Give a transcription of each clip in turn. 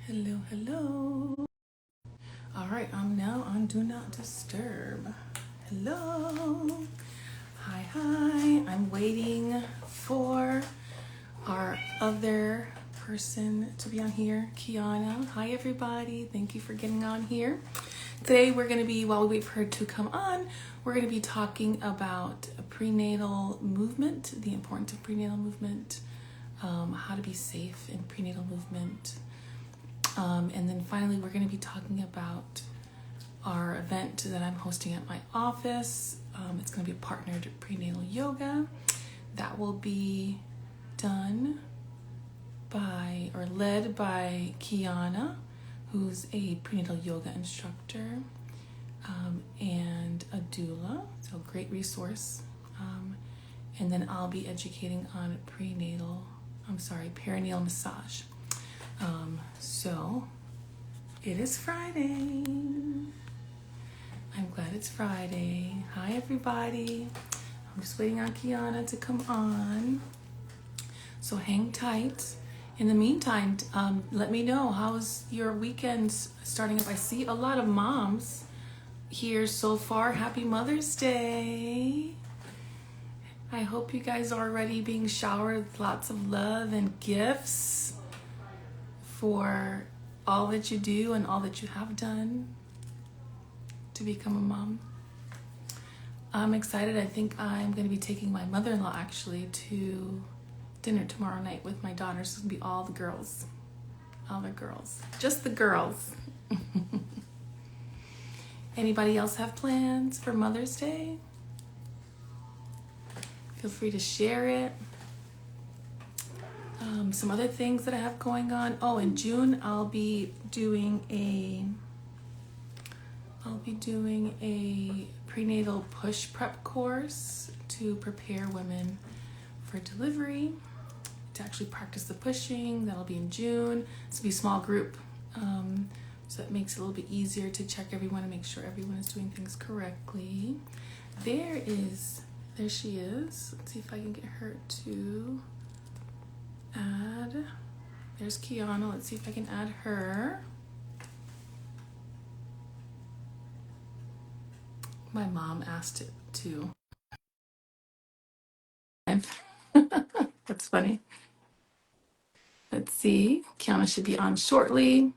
Hello, hello. All right, I'm now on Do Not Disturb. Hello. Hi, hi. I'm waiting for our other person to be on here, Kiyona. Hi, everybody. Thank you for getting on here. Today, we're going to be, while we wait for her to come on, we're going to be talking about prenatal movement, the importance of prenatal movement, how to be safe in prenatal movement. And then finally, we're going to be talking about our event that I'm hosting at my office. It's going to be a partnered prenatal yoga that will be done by or led by Kiyona, who's a prenatal yoga instructor and a doula. So, great resource. And then I'll be educating on perineal massage. So it is Friday. I'm glad it's Friday. Hi, everybody. I'm just waiting on Kiyona to come on. So hang tight. In the meantime, let me know, how's your weekend starting up? I see a lot of moms here so far. Happy Mother's Day. I hope you guys are already being showered with lots of love and gifts for all that you do and all that you have done to become a mom. I'm excited. I think I'm going to be taking my mother-in-law actually to dinner tomorrow night with my daughters. It's going to be all the girls. All the girls. Just the girls. Anybody else have plans for Mother's Day? Feel free to share it. Some other things that I have going on. Oh, in June I'll be doing a prenatal push prep course to prepare women for delivery, to actually practice the pushing. That'll be in June. This will be a small group, so it makes it a little bit easier to check everyone and make sure everyone is doing things correctly. There she is. Let's see if I can get her to add. There's Kiyona. Let's see if I can add her. My mom asked it too. That's funny. Let's see. Kiyona should be on shortly.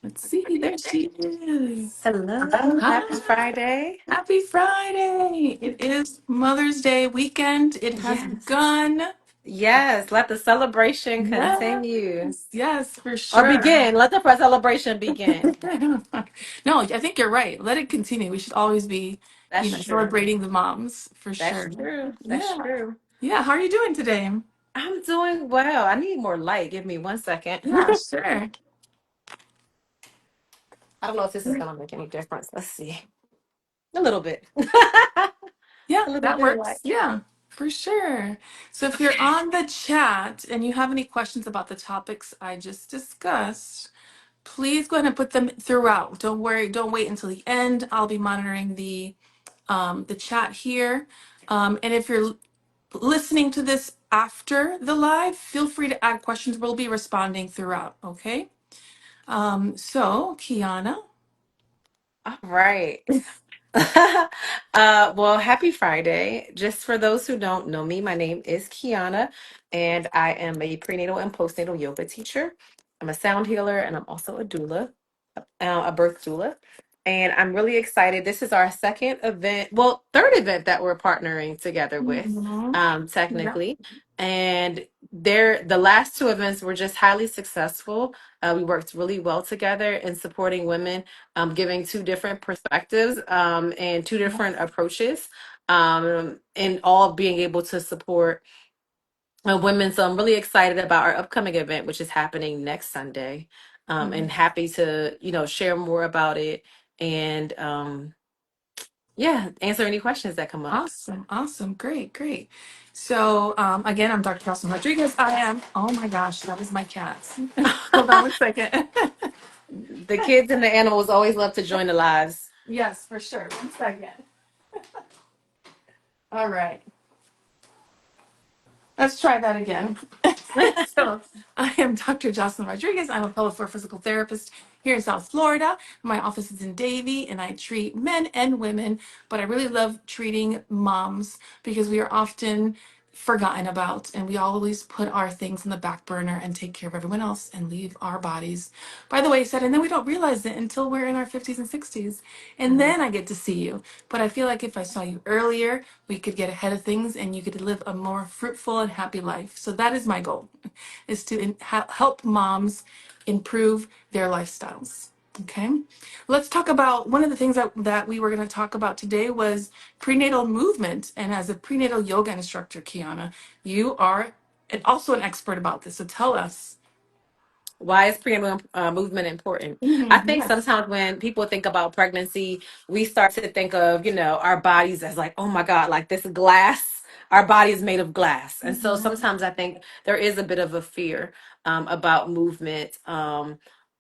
Let's see. There she is. Hello, happy Hi. Friday. Happy Friday. It is Mother's Day weekend. It has Yes. begun. Yes, let the celebration continue. Yes. Yes, for Or sure. begin. Let the celebration begin. No, I think you're right. Let it continue. We should always be, That's true. celebrating the moms for That's sure. true. That's Yeah. true. Yeah. How are you doing today? I'm doing well. I need more light. Give me 1 second. Yeah, sure. I don't know if this is going to make any difference. Let's see. A little bit. Yeah, A little that bit of light. works. Yeah, for sure. So if you're on the chat and you have any questions about the topics I just discussed, please go ahead and put them throughout. Don't worry, don't wait until the end. I'll be monitoring the chat here. And if you're listening to this after the live, feel free to add questions. We'll be responding throughout, okay? So Kiyona. All right. Well, happy Friday. Just for those who don't know me, my name is Kiyona, and I am a prenatal and postnatal yoga teacher. I'm a sound healer, and I'm also a doula, a birth doula. And I'm really excited. This is our second event, well, third event that we're partnering together with, Mhm. Yeah. technically. And the last two events were just highly successful. We worked really well together in supporting women, giving two different perspectives, and two different approaches, and all being able to support women. So I'm really excited about our upcoming event, which is happening next Sunday, and Mhm. happy to share more about it and yeah, answer any questions that come up. Awesome, awesome, great, great. So again, I'm Dr. Carlson Rodriguez. I am, oh my gosh, that was my cats. Hold on one second. The kids and the animals always love to join the lives. Yes, for sure. One second. All right, let's try that again. So I am Dr. Jocelyn Rodriguez. I'm a pelvic floor physical therapist here in South Florida. My office is in Davie, and I treat men and women, but I really love treating moms because we are often forgotten about, and we always put our things in the back burner and take care of everyone else and leave our bodies by the wayside, and then we don't realize it until we're in our 50s and 60s, and Mhm. then I get to see you. But I feel like if I saw you earlier, we could get ahead of things and you could live a more fruitful and happy life. So that is my goal, is to help moms improve their lifestyles. Okay, let's talk about one of the things that we were going to talk about today was prenatal movement. And as a prenatal yoga instructor, Kiyona, you are also an expert about this. So tell us. Why is prenatal movement important? I think Yes. sometimes when people think about pregnancy, we start to think of, our bodies as like, oh my God, like this glass. Our body is made of glass. And so Mhm. sometimes I think there is a bit of a fear about movement.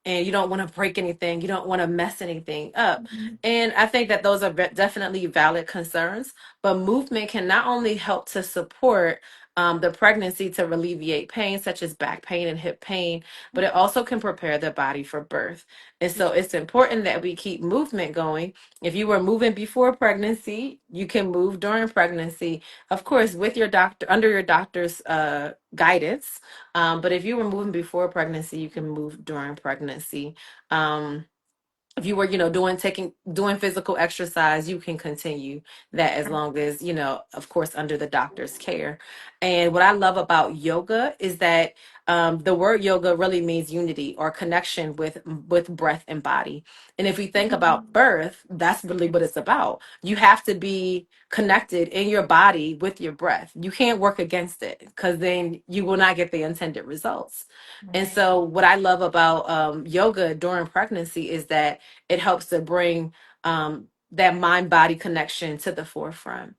And you don't want to break anything, you don't want to mess anything up. And I think that those are definitely valid concerns. But movement can not only help to support the pregnancy to alleviate pain, such as back pain and hip pain, but it also can prepare the body for birth. And so it's important that we keep movement going. If you were moving before pregnancy, you can move during pregnancy, of course, with your doctor, under your doctor's guidance. But if you were moving before pregnancy, you can move during pregnancy. Um, if you were doing physical exercise, you can continue that as long as of course under the doctor's care. And what I love about yoga is that the word yoga really means unity or connection with breath and body. And if we think about birth, that's really what it's about. You have to be connected in your body with your breath. You can't work against it, because then you will not get the intended results. And Right. so what I love about yoga during pregnancy is that it helps to bring that mind body connection to the forefront.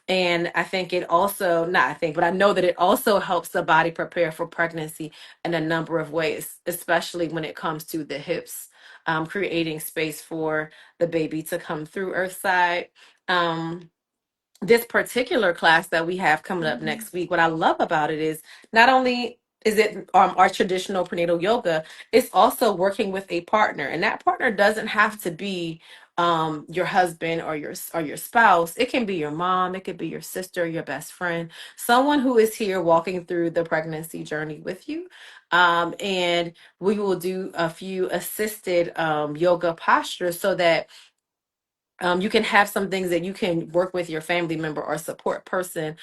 And I think it also, not I think, but I know that it also helps the body prepare for pregnancy in a number of ways, especially when it comes to the hips, creating space for the baby to come through earthside. This particular class that we have coming up Mhm. next week, what I love about it is not only is it our traditional prenatal yoga, it's also working with a partner, and that partner doesn't have to be your husband or your spouse. It can be your mom, it could be your sister, your best friend, someone who is here walking through the pregnancy journey with you. And we will do a few assisted yoga postures so that you can have some things that you can work with your family member or support person,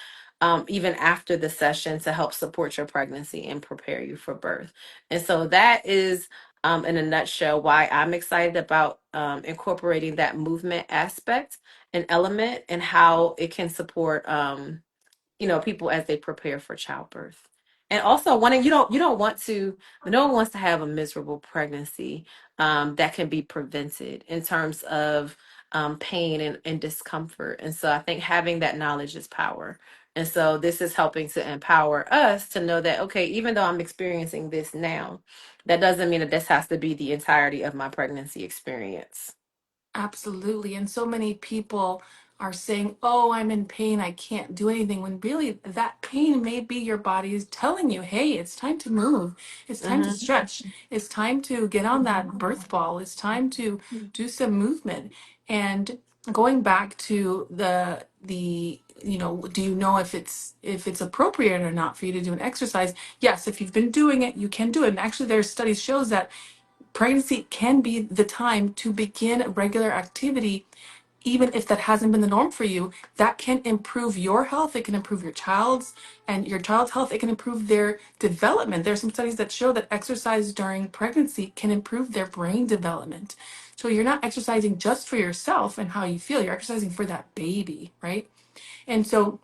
even after the session, to help support your pregnancy and prepare you for birth. And so that is, in a nutshell, why I'm excited about incorporating that movement aspect and element, and how it can support people as they prepare for childbirth. And also wanting, you don't want to, no one wants to have a miserable pregnancy. That can be prevented in terms of pain and discomfort. And so I think having that knowledge is power. And so this is helping to empower us to know that, okay, even though I'm experiencing this now, that doesn't mean that this has to be the entirety of my pregnancy experience. Absolutely. And so many people are saying, oh, I'm in pain, I can't do anything, when really that pain may be your body is telling you, hey, it's time to move. It's time to Mm-hmm. stretch. It's time to get on that birth ball. It's time to do some movement. And going back to do you know if it's appropriate or not for you to do an exercise? Yes, if you've been doing it, you can do it. And actually there's studies shows that pregnancy can be the time to begin regular activity, even if that hasn't been the norm for you. That can improve your health. It can improve your child's and your child's health. It can improve their development. There's some studies that show that exercise during pregnancy can improve their brain development. So you're not exercising just for yourself and how you feel, you're exercising for that baby, right? And so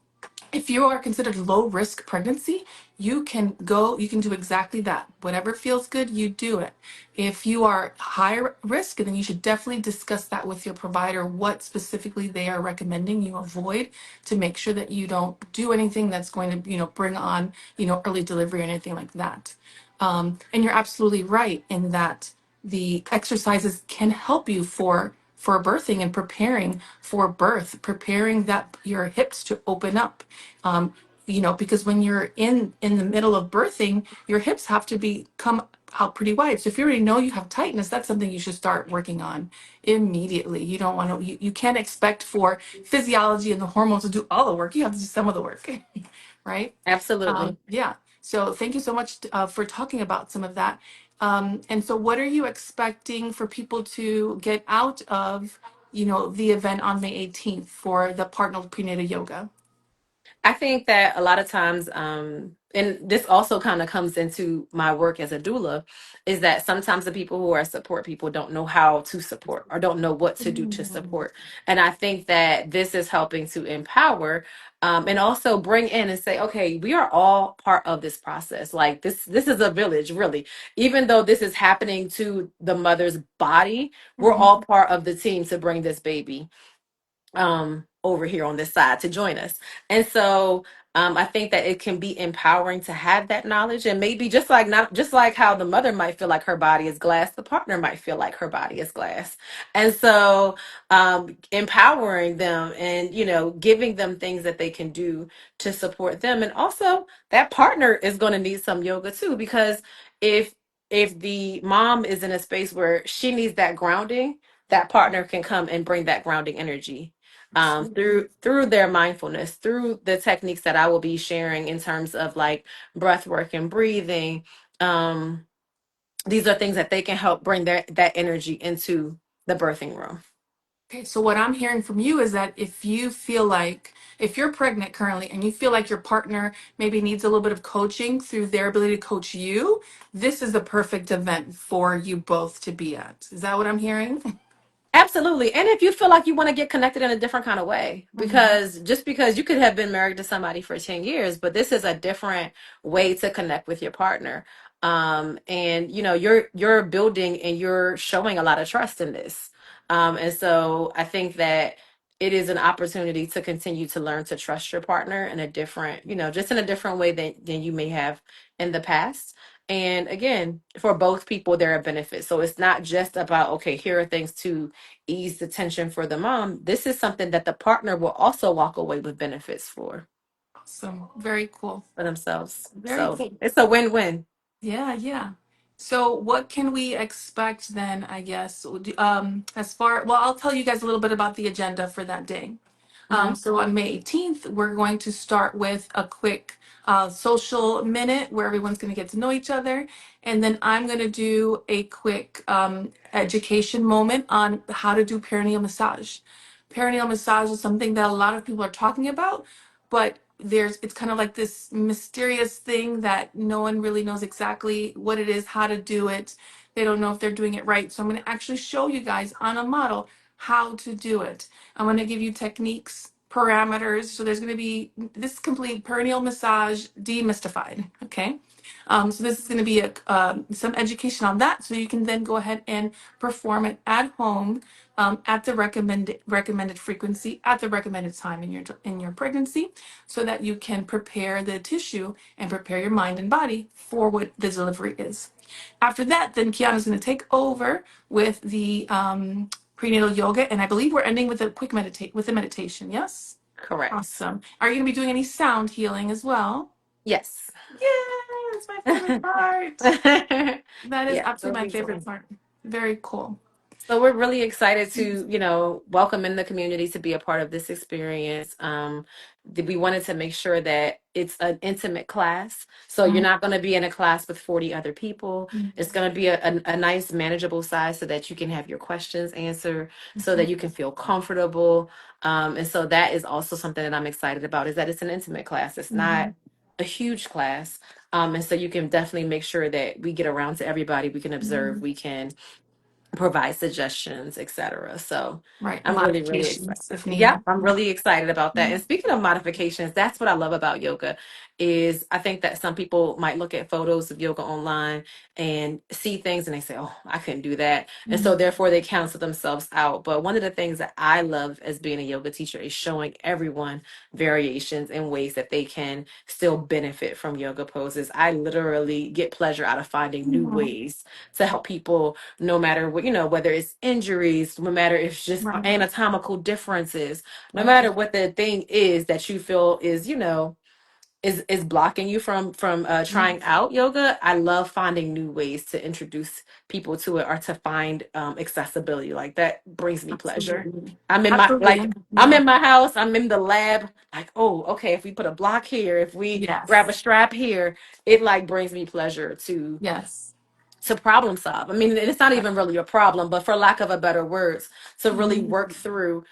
if you are considered low risk pregnancy, you can do exactly that. Whatever feels good, you do it. If you are high risk, then you should definitely discuss that with your provider, what specifically they are recommending you avoid, to make sure that you don't do anything that's going to, bring on, early delivery or anything like that. And you're absolutely right in that the exercises can help you for birthing and preparing for birth, preparing that your hips to open up. Um, because when you're in the middle of birthing, your hips have to be come out pretty wide. So if you already know you have tightness, that's something you should start working on immediately. You don't want to, you can't expect for physiology and the hormones to do all the work. You have to do some of the work, right? Absolutely. Yeah. So thank you so much for talking about some of that. And so what are you expecting for people to get out of, the event on May 18th for the partner prenatal yoga? I think that a lot of times, and this also kind of comes into my work as a doula, is that sometimes the people who are support people don't know how to support or don't know what to do to Mm, support. And I think that this is helping to empower, and also bring in and say, okay, we are all part of this process. Like this is a village, really. Even though this is happening to the mother's body, we're all mhm. part of the team to bring this baby over here on this side to join us. And so I think that it can be empowering to have that knowledge, and maybe just like not just like how the mother might feel like her body is glass, the partner might feel like her body is glass. And so empowering them and giving them things that they can do to support them. And also that partner is going to need some yoga too, because if the mom is in a space where she needs that grounding, that partner can come and bring that grounding energy Absolutely. through their mindfulness, through the techniques that I will be sharing in terms of like breath work and breathing. Um, these are things that they can help bring that energy into the birthing room. Okay, so what I'm hearing from you is that if you're pregnant currently and you feel like your partner maybe needs a little bit of coaching through their ability to coach you, this is the perfect event for you both to be at. Is that what I'm hearing? Absolutely. And if you feel like you want to get connected in a different kind of way, Mhm. because just because you could have been married to somebody for 10 years, but this is a different way to connect with your partner. And you're building and you're showing a lot of trust in this. And so I think that it is an opportunity to continue to learn to trust your partner in a different, just in a different way than you may have in the past. And again, for both people, there are benefits. So it's not just about, okay, here are things to ease the tension for the mom. This is something that the partner will also walk away with benefits Awesome. Very cool. for themselves. Very So cool. it's a win-win. Yeah, yeah. So what can we expect then, I guess? I'll tell you guys a little bit about the agenda for that day. Hmm. So on May 18th, we're going to start with a quick social minute where everyone's going to get to know each other. And then I'm going to do a quick education moment on how to do perineal massage. Perineal massage is something that a lot of people are talking about, but it's kind of like this mysterious thing that no one really knows exactly what it is, how to do it. They don't know if they're doing it right. So I'm going to actually show you guys on a model how to do it. I'm going to give you techniques, parameters. So there's going to be this complete perineal massage demystified. Okay. So this is going to be some education on that, so you can then go ahead and perform it at home at the recommended frequency at the recommended time in your pregnancy, so that you can prepare the tissue and prepare your mind and body for what the delivery is. After that, then Kiana's going to take over with the prenatal yoga, and I believe we're ending with a quick meditation. Yes. Correct. Awesome. Are you going to be doing any sound healing as well? Yes. Yay! That's my favorite part. That is Yeah, absolutely it'll my be favorite fun. part. Very cool. So we're really excited to, welcome in the community to be a part of this experience. We wanted to make sure that it's an intimate class. So you're not going to be in a class with 40 other people. It's going to be a nice, manageable size so that you can have your questions answered, so that you can feel comfortable. And so that is also something that I'm excited about, is that it's an intimate class. It's not Mhm. a huge class. And so you can definitely make sure that we get around to everybody. We can observe, Mhm. we can provide suggestions, etc. So Right. I'm really, really excited. Modifications if Yeah, needed. I'm really excited about that. And speaking of modifications, that's what I love about yoga is I think that some people might look at photos of yoga online and see things and they say, oh, I couldn't do that. And so Mhm. therefore they cancel themselves out. But one of the things that I love as being a yoga teacher is showing everyone variations and ways that they can still benefit from yoga poses. I literally get pleasure out of finding new Mhm. ways to help people, no matter what, whether it's injuries, no matter if it's just Right. anatomical differences, no Right. matter what the thing is that you feel is, is blocking you from trying out yoga, I love finding new ways to introduce people to it or to find accessibility. Like that brings me pleasure. Absolutely. I'm in my Absolutely. like I'm Yeah. in my house, I'm in the lab, like, oh, okay, if we put a block here, if we grab a Yes. strap here, it like brings me pleasure Yes. to problem solve. I mean, it's not even really a problem, but for lack of a better words, to really Mhm. work through.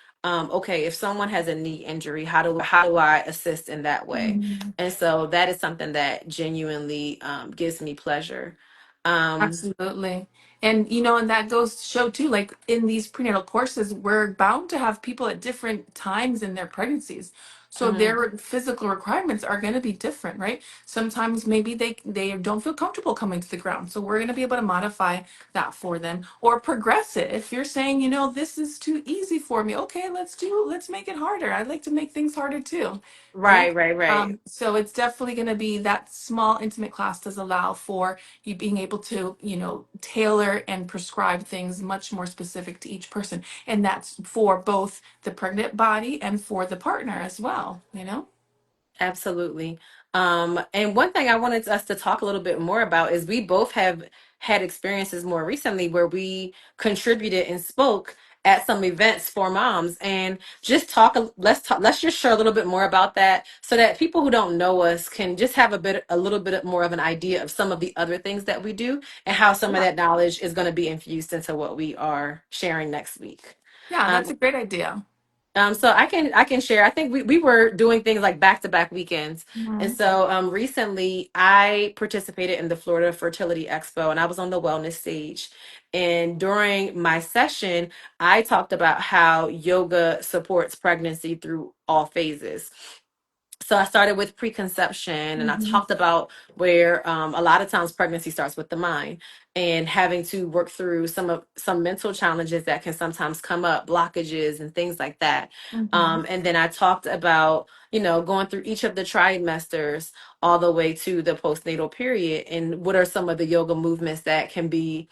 Okay, if someone has a knee injury, how do I assist in that way? Mhm. And so that is something that genuinely gives me pleasure. Um, Absolutely. And and that goes to show too, like in these prenatal courses, we're bound to have people at different times in their pregnancies. So mhm. their physical requirements are going to be different, right? Sometimes maybe they don't feel comfortable coming to the ground. So we're going to be able to modify that for them or progress it. If you're saying, this is too easy for me, okay, let's make it harder. I'd like to make things harder too, right? Right, right, right. So it's definitely going to be that small intimate class does allow for you being able to, tailor and prescribe things much more specific to each person. And that's for both the pregnant body and for the partner as well. Absolutely. And one thing I wanted us to talk a little bit more about is we both have had experiences more recently where we contributed and spoke at some events for moms and just let's just share a little bit more about that so that people who don't know us can just have a little bit more of an idea of some of the other things that we do and how some of Yeah. that knowledge is going to be infused into what we are sharing next week. Yeah, Um, that's a great idea. so I can share. I think we were doing things like back to back weekends. And Mhm. so recently I participated in the Florida Fertility Expo and I was on the wellness stage. And during my session, I talked about how yoga supports pregnancy through all phases. So I started with preconception and I Mhm. talked about where a lot of times pregnancy starts with the mind and having to work through some mental challenges that can sometimes come up, blockages and things like that. Mhm. And then I talked about, going through each of the trimesters all the way to the postnatal period and what are some of the yoga movements that can be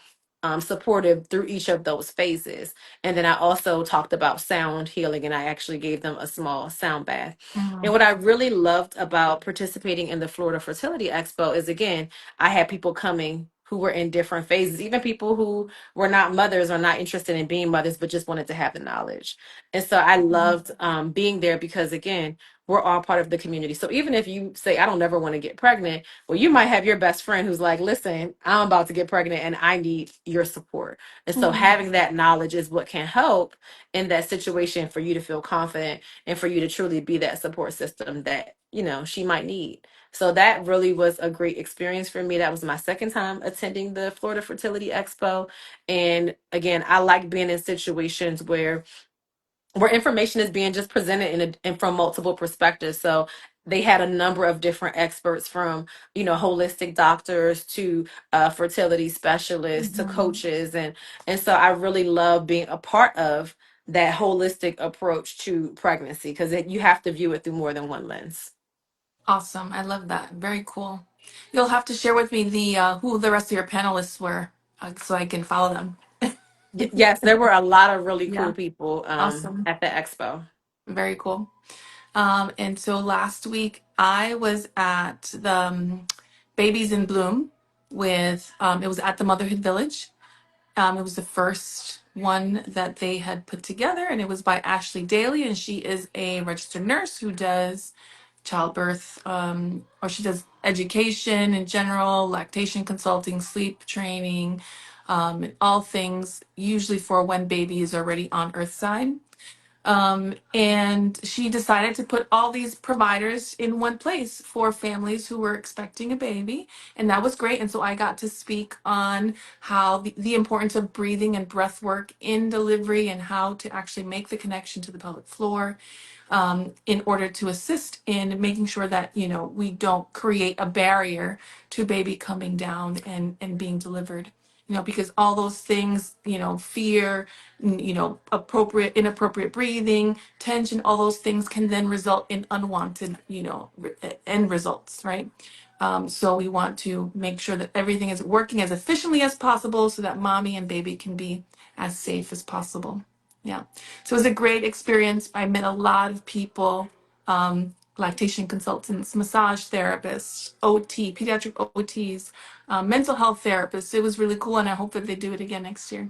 supportive through each of those phases. And then I also talked about sound healing and I actually gave them a small sound bath. And Mhm. what I really loved about participating in the Florida Fertility Expo is, again, I had people coming who were in different phases, even people who were not mothers or not interested in being mothers, but just wanted to have the knowledge. And so I loved being there because, again, we're all part of the community. So even if you say, I don't ever want to get pregnant, well, you might have your best friend who's like, listen, I'm about to get pregnant and I need your support. And so Mhm. having that knowledge is what can help in that situation for you to feel confident and for you to truly be that support system that she might need. So that really was a great experience for me. That was my second time attending the Florida Fertility Expo. And again, I like being in situations where information is being just presented and from multiple perspectives. So they had a number of different experts from holistic doctors to fertility specialists to Mhm. coaches, and so I really love being a part of that holistic approach to pregnancy because you have to view it through more than one lens. Awesome. I love that. Very cool. You'll have to share with me the who the rest of your panelists were, so I can follow them. Yes, there were a lot of really cool Yeah. people Awesome. at the expo. Very cool. And so last week I was at the Babies in Bloom with, it was at the Motherhood Village. It was the first one that they had put together, and it was by Ashley Daly, and she is a registered nurse who does childbirth, or she does education in general, lactation consulting, sleep training, and all things usually for when baby is already on Earthside. And she decided to put all these providers in one place for families who were expecting a baby. And that was great. And so I got to speak on how the importance of breathing and breath work in delivery and how to actually make the connection to the pelvic floor, in order to assist in making sure that we don't create a barrier to baby coming down and being delivered, because all those things, fear, appropriate inappropriate breathing, tension, all those things can then result in unwanted end results, right? So we want to make sure that everything is working as efficiently as possible so that mommy and baby can be as safe as possible. Yeah. So it was a great experience. I met a lot of people. lactation consultants, massage therapists, OT, pediatric OTs, mental health therapists. It was really cool, and I hope that they do it again next year.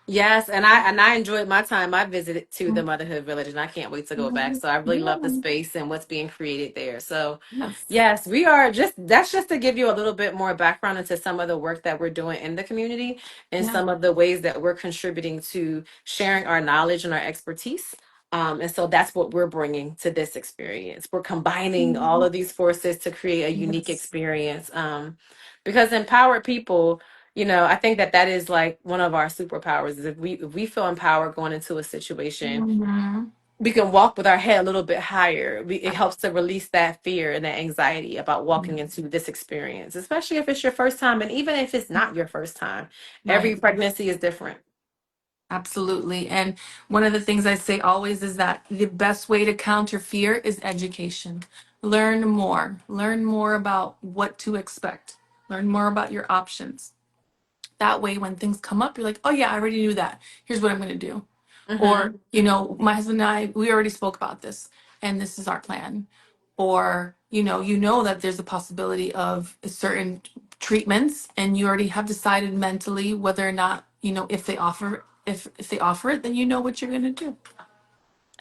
Yes, and I enjoyed my time. I visited to the Motherhood Village, and I can't wait to go back. Mhm. So I really love the Yeah. space and what's being created there. So Yes. yes, we are just that's just to give you a little bit more background into some of the work that we're doing in the community and Yeah. some of the ways that we're contributing to sharing our knowledge and our expertise. And so that's what we're bringing to this experience. We're combining all Mhm. of these forces to create a unique Yes. experience. Because empowered people, I think that that is like one of our superpowers is if we feel empowered going into a situation, Mhm. we can walk with our head a little bit higher. It helps to release that fear and that anxiety about walking into this experience, especially if it's your first time. And even if it's not your first time, every Right. pregnancy is different. Absolutely. And one of the things I say always is that the best way to counter fear is education. Learn more. Learn more about what to expect. Learn more about your options. That way, when things come up, you're like, oh, yeah, I already knew that. Here's what I'm going to do. Or, Hmm. my husband and I, we already spoke about this, and this is our plan. Or, you know that there's a possibility of certain treatments, and you already have decided mentally whether or not, if they offer it, then you know what you're going to do.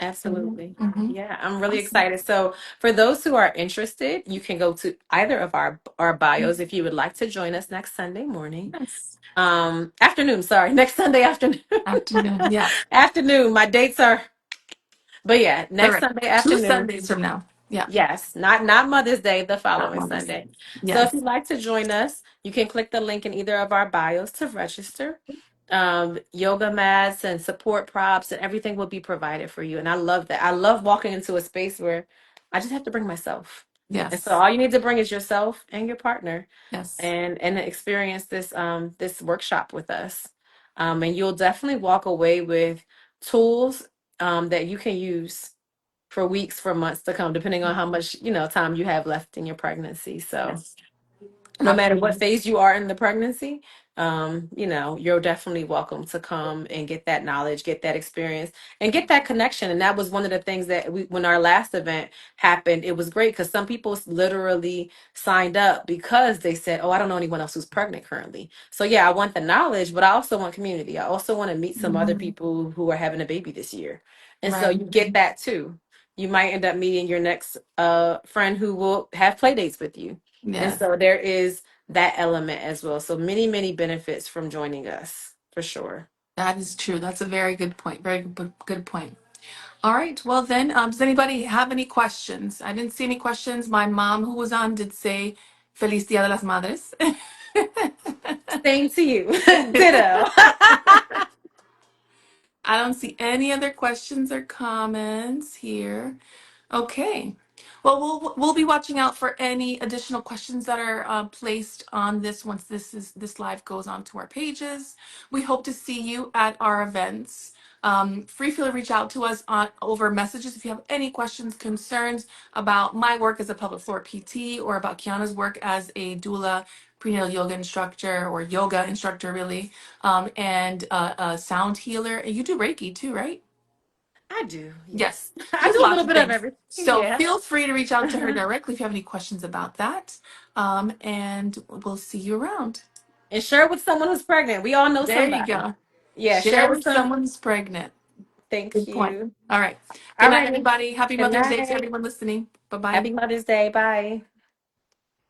Absolutely. Mm-hmm. Yeah, I'm really Awesome. excited. So, for those who are interested, you can go to either of our bios if you would like to join us next Sunday morning. Yes. Afternoon, sorry, next Sunday afternoon. Afternoon. Yeah. Afternoon. My dates are, but yeah, next Correct. Sunday Two afternoon. Sundays from now. Yeah. Yes, not Mother's Day, the Not following Mother's Day. Sunday. So if Yes. you'd like to join us, you can click the link in either of our bios to register. Yoga mats and support props and everything will be provided for you. And I love that. I love walking into a space where I just have to bring myself. And so Yes. all you need to bring is yourself and your partner Yes. and experience this workshop with us. And you'll definitely walk away with tools that you can use for weeks, for months to come, depending on how much, time you have left in your pregnancy. So Yes. no matter what Absolutely. phase you are in the pregnancy, you're definitely welcome to come and get that knowledge, get that experience, and get that connection. And that was one of the things that when our last event happened, it was great because some people literally signed up because they said, "Oh, I don't know anyone else who's pregnant currently." So yeah, I want the knowledge, but I also want community. I also want to meet some other Mhm. people who are having a baby this year, and so Right. you get that too. You might end up meeting your next friend who will have play dates with you, and Yes. so there is that element as well. So many, many benefits from joining us for sure. That is true. That's a very good point. Very good point. All right. Well, then, does anybody have any questions? I didn't see any questions. My mom, who was on, did say Feliz Dia de las Madres. Same to you. Ditto. I don't see any other questions or comments here. Okay. Well, we'll be watching out for any additional questions that are placed on this once this live goes onto our pages. We hope to see you at our events. Free feel to reach out to us on over messages if you have any questions, concerns about my work as a pelvic floor PT or about Kiana's work as a doula, prenatal yoga instructor or yoga instructor, really, and a sound healer. You do Reiki too, right? I do, yes. Yes, I she does do a lots little of bit of things. everything, So yeah. feel free to reach out to her directly if you have any questions about that. And we'll see you around. And share with someone who's pregnant. We all know There you somebody. go. Yeah, share Share with with some. someone who's pregnant. Thank Good point. you. All right. Good All night, righty. everybody. Happy Good Mother's Day to night. everyone listening. Bye bye. Happy Mother's Day. Bye.